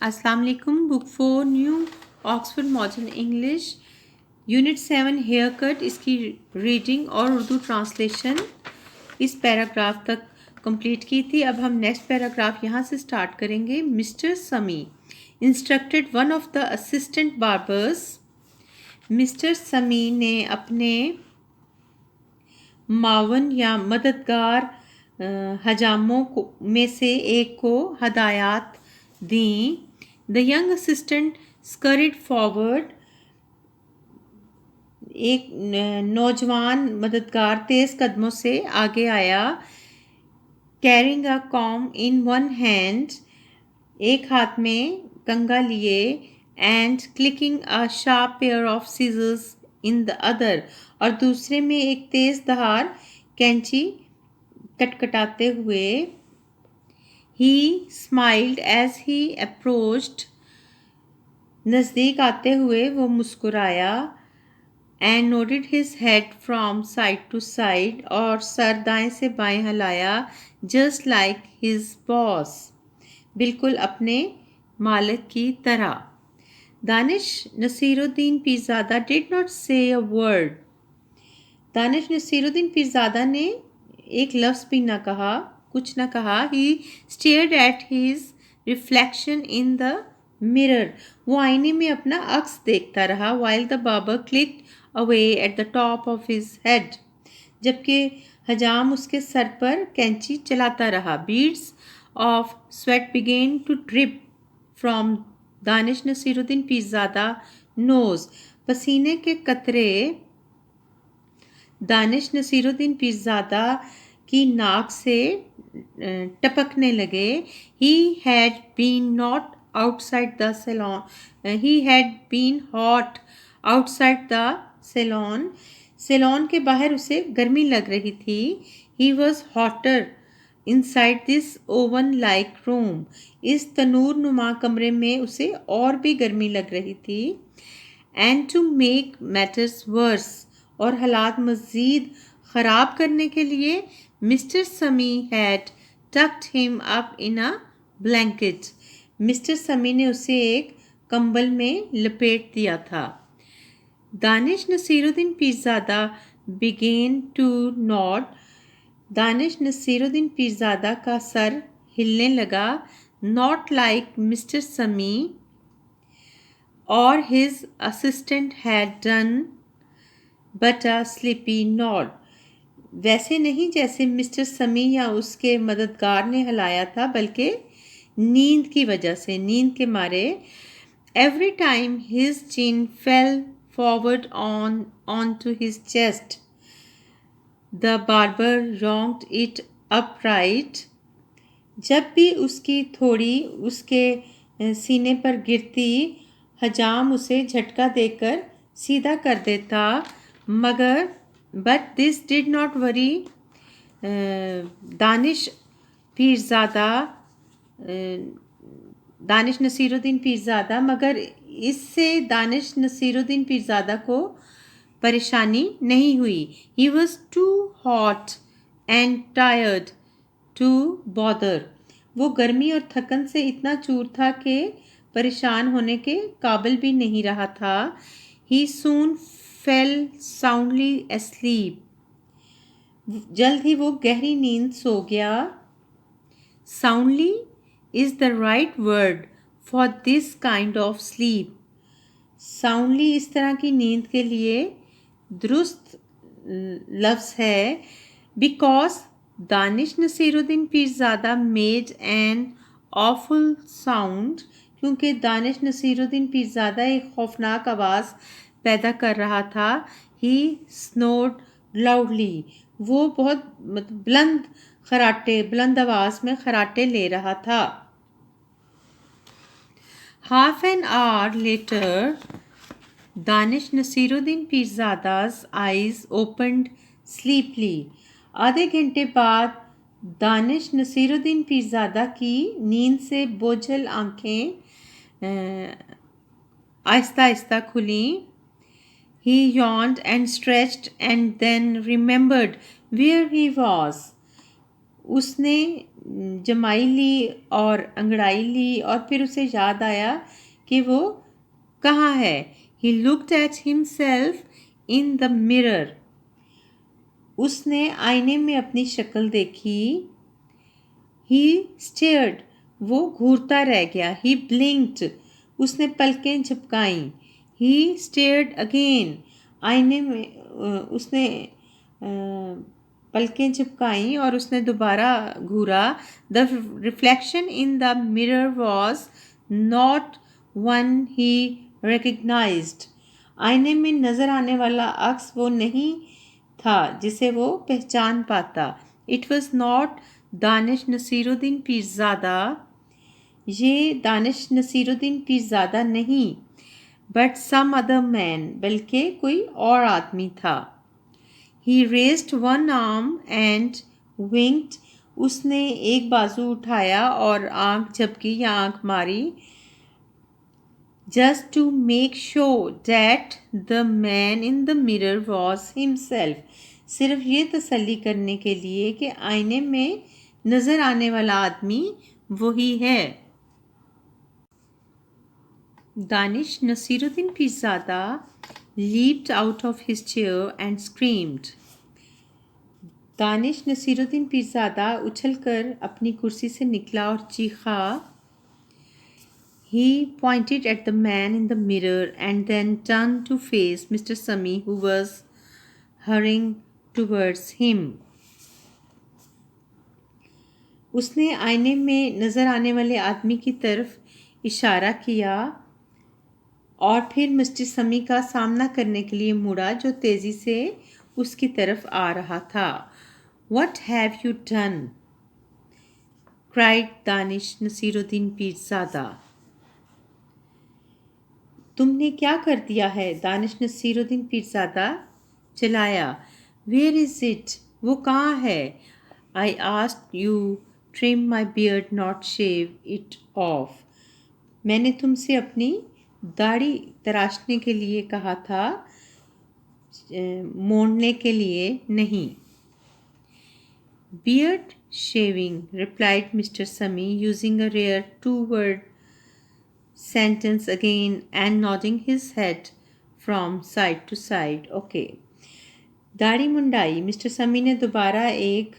अस्सलाम वालेकुम। Book 4 new Oxford modern English unit 7 haircut, इसकी रीडिंग और उर्दू ट्रांसलेशन इस पैराग्राफ तक कंप्लीट की थी। अब हम नेक्स्ट पैराग्राफ यहाँ से स्टार्ट करेंगे। मिस्टर समी instructed one of the assistant barbers. Mister Sami ने अपने मावन या मददगार हजामों में से एक को हदायत दी। The young assistant scurried forward. एक नौजवान मददगार तेज कदमों से आगे आया। Carrying a comb in one hand, एक हाथ में कंघा लिए, and clicking a sharp pair of scissors in the other, और दूसरे में एक तेज धार कैंची कटकटाते हुए। He smiled as he approached, नज़दीक आते हुए वो मुस्कुराया। And nodded his head from side to side, और सर दाएं से बाएं हिलाया। जस्ट लाइक हिज बॉस, बिल्कुल अपने मालिक की तरह। Danish Nasiruddin Pirzada did not say a word. Danish Nasiruddin Pirzada ने एक लफ्ज़ भी न कहा, कुछ न कहा। He stared at his reflection in the mirror, वो आईने में अपना अक्स देखता रहा। While the barber clicked away at the top of his head, जबकि हजाम उसके सर पर कैंची चलाता रहा। Beads of sweat began to drip from Danish Nasiruddin Pirzada nose, पसीने के कतरे दानिश नसीरुद्दीन पीरज़ादा की नाक से टपकने लगे। He had been not outside the saloon, he had been hot outside the saloon, saloon के बाहर उसे गर्मी लग रही थी। He was hotter inside this oven like room, इस तनूर नुमा कमरे में उसे और भी गर्मी लग रही थी। And to make matters worse, और हालात मज़ीद ख़राब करने के लिए Mr Sami had tucked him up in a blanket, Mr Sami ने उसे एक कंबल में लपेट दिया था। Danish Nasiruddin Pirzada began to nod, Danish Nasiruddin Pirzada का सर हिलने लगा। नॉट लाइक मिस्टर समी और his assistant had done, but a sleepy nod, वैसे नहीं जैसे मिस्टर समी या उसके मददगार ने हिलाया था, बल्कि नींद की वजह से, नींद के मारे। Every time his chin fell forward on to his chest, the barber wronged it upright, जब भी उसकी थोड़ी उसके सीने पर गिरती, हजाम उसे झटका देकर सीधा कर देता। मगर but this did not worry Danish Pirzada, Danish Nasiruddin Pirzada, मगर इससे दानिश नसीरुद्दीन पीरज़ादा को परेशानी नहीं हुई। He was too hot and tired to bother, वो गर्मी और थकन से इतना चूर था कि परेशान होने के काबिल भी नहीं रहा था। He soon fell soundly asleep, जल्द ही वो गहरी नींद सो गया। Soundly is the right word for this kind of sleep, soundly इस तरह की नींद के लिए दुरुस्त लफ्ज़ है। Because Danish Nasiruddin Pirzada made an awful sound, क्योंकि दानिश नसीरुद्दीन पीरज़ादा एक खौफनाक आवाज़ पैदा कर रहा था। ही स्नोर्ड लाउडली, वो बहुत बुलंद खराटे, बुलंद आवाज़ में खराटे ले रहा था। Half an hour later Danish Nasiruddin पीरज़ादा's eyes opened sleepily, आधे घंटे बाद दानिश नसीरुद्दीन पीरज़ादा की नींद से बोझल आंखें आहिस्ता आहिस्ता खुली। He yawned and stretched and then remembered where he was, उसने जमाई ली और अंगड़ाई ली और फिर उसे याद आया कि वो कहाँ है. He looked at himself in the mirror. उसने आईने में अपनी शक्ल देखी. He stared. वो घूरता रह गया. He blinked. उसने पलकें झपकाईं. He stared again. आईने में उसने पलकें झपकाईं और उसने दोबारा घूरा. The reflection in the mirror was not one he recognized. आईने में नजर आने वाला अक्स वो नहीं था जिसे वो पहचान पाता. It was not Danish Nasiruddin Pirzada. ये दानिश नसीरुद्दीन पीरज़ादा नहीं, but some other man, बल्कि कोई और आदमी था. He raised one arm and winked. उसने एक बाजू उठाया और आंख झपकी या आंख मारी. Just to make sure that the man in the mirror was himself. सिर्फ ये तसल्ली करने के लिए कि आईने में नज़र आने वाला आदमी वही है. Danish Nasiruddin Pirzada leaped out of his chair and screamed. Danish Nasiruddin Pirzada उछलकर अपनी कुर्सी से निकला और चीखा. He pointed at the man in the mirror and then turned to face Mr. Sami, who was hurrying towards him. उसने आईने में नज़र आने वाले आदमी की तरफ इशारा किया और फिर मिस्टर समी का सामना करने के लिए मुड़ा जो तेज़ी से उसकी तरफ आ रहा था. What have you done? cried Danish Nasiruddin Pirzada. तुमने क्या कर दिया है? दानिश नसीरुद्दीन पीरज़ादा चिल्लाया. Where is it? वो कहाँ है? I asked you trim my beard, not shave it off. मैंने तुमसे अपनी दाढ़ी तराशने के लिए कहा था, मोड़ने के लिए नहीं. Beard shaving, replied Mr. Sami, using a rare two-word sentence again and nodding his head from side to side. Okay. दाढ़ी मुंडाई. मिस्टर समी ने दोबारा एक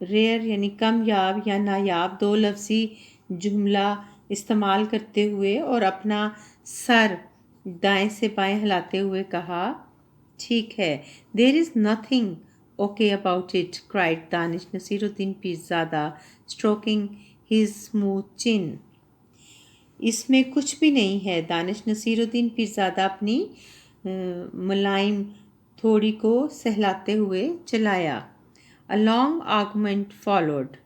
रेयर यानी कम याब या नायाब दो लफ्ज़ी जुमला इस्तेमाल करते हुए और अपना सर दाएं से बाएं हिलाते हुए कहा. ठीक है. There is nothing okay about it, cried Danish Nasiruddin Pirzada, stroking his smooth chin. इसमें कुछ भी नहीं है. दानिश नसीरुद्दीन पीरज़ादा अपनी मुलायम थोड़ी को सहलाते हुए चलाया. A long argument followed.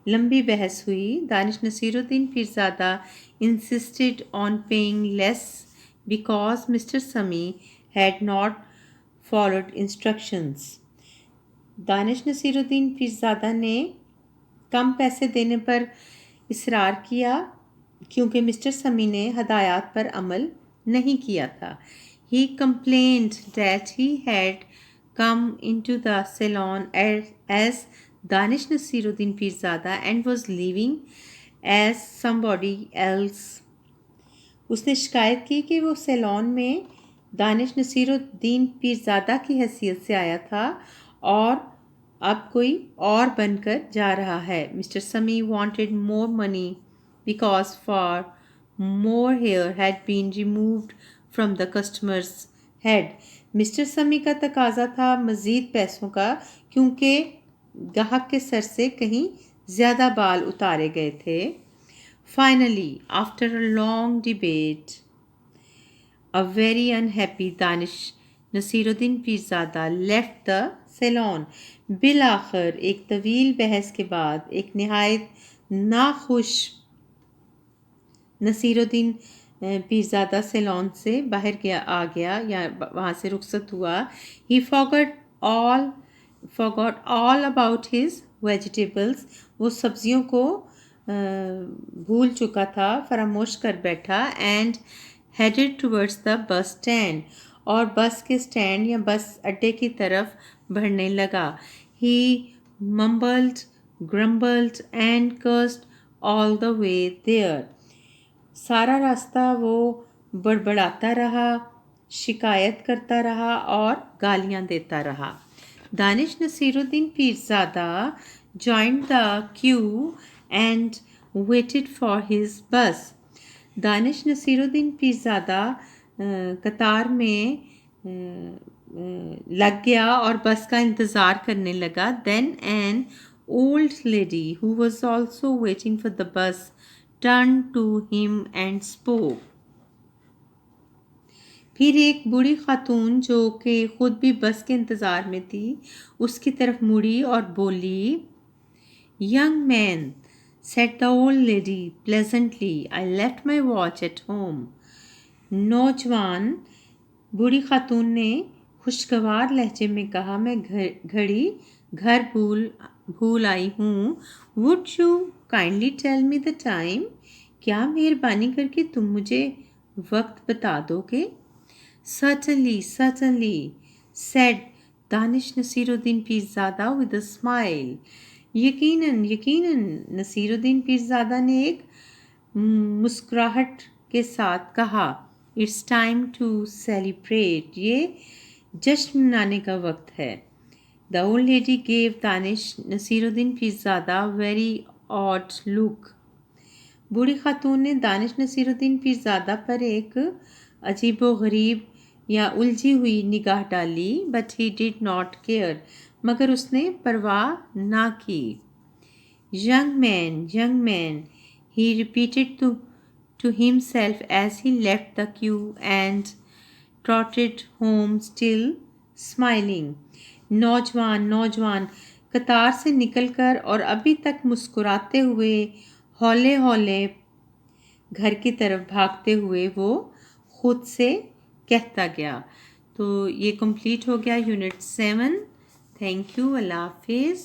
लंबी बहस हुई. Danish Nasiruddin Pirzada insisted on paying less because Mr. Sami had not followed instructions. Danish Nasiruddin Pirzada ने कम पैसे देने पर इसरार किया क्योंकि मिस्टर समी ने हदायत पर अमल नहीं किया था. He complained that he had come into the salon as Danish Nasiruddin Pirzada and was leaving as somebody else. उसने शिकायत की कि वो सैलून में दानिश नसीरुद्दीन पीरज़ादा की हैसियत से आया था और अब कोई और बनकर जा रहा है. मिस्टर समी wanted more money because far more hair had been removed from the customer's head. Mister समी का तकाजा था मज़ीद पैसों का क्योंकि गाहक के सर से कहीं ज़्यादा बाल उतारे गए थे. Finally, after a long debate, a very unhappy Danish Naseeruddin Pirzada left the salon. बिलाखिर एक तवील बहस के बाद एक नहायत नाखुश नसीरुद्दीन पीरज़ादा सैलून से बाहर आ गया या वहाँ से रुखसत हुआ. He forgot all about his vegetables. वो सब्जियों को भूल चुका था, फरामोश कर बैठा. And headed towards the bus stand. और बस के स्टैंड या बस अड्डे की तरफ बढ़ने लगा. He mumbled, grumbled, and cursed all the way there. सारा रास्ता वो बड़बड़ाता रहा, शिकायत करता रहा और गालियां देता रहा. Danish Nasiruddin Pirzada joined the queue and waited for his bus. Danish Nasiruddin Pirzada कतार में लग गया और बस का इंतज़ार करने लगा. Then an old lady who was also waiting for the bus turned to him and spoke. फिर एक बूढ़ी खातून जो कि खुद भी बस के इंतज़ार में थी उसकी तरफ मुड़ी और बोली. Young man, said the old lady pleasantly, I left my watch at home. नौजवान, बूढ़ी खातून ने खुशगवार लहजे में कहा, मैं घड़ी घर भूल आई हूँ. Would you kindly tell me the time? क्या मेहरबानी करके तुम मुझे वक्त बता दोगे? Certainly, certainly, said Danish Nasiruddin Pirzada with a smile. यकीनन यकीनन, नसीरुद्दीन पीरज़ादा ने एक मुस्कुराहट के साथ कहा. It's time to celebrate. ये जश्न मनाने का वक्त है. The old lady gave Danish Nasiruddin Pirzada very odd look. बूढ़ी खातून ने दानिश नसीरुद्दीन पीरज़ादा पर एक अजीबो-गरीब या उलझी हुई निगाह डाली. But he did not care. मगर उसने परवाह ना की. Young man, he repeated to himself as he left the queue and trotted home still smiling. नौजवान, कतार से निकलकर और अभी तक मुस्कुराते हुए हौले हौले घर की तरफ भागते हुए वो खुद से कहता गया. तो ये कंप्लीट हो गया यूनिट 7. Thank you. अल्लाह हाफिज़.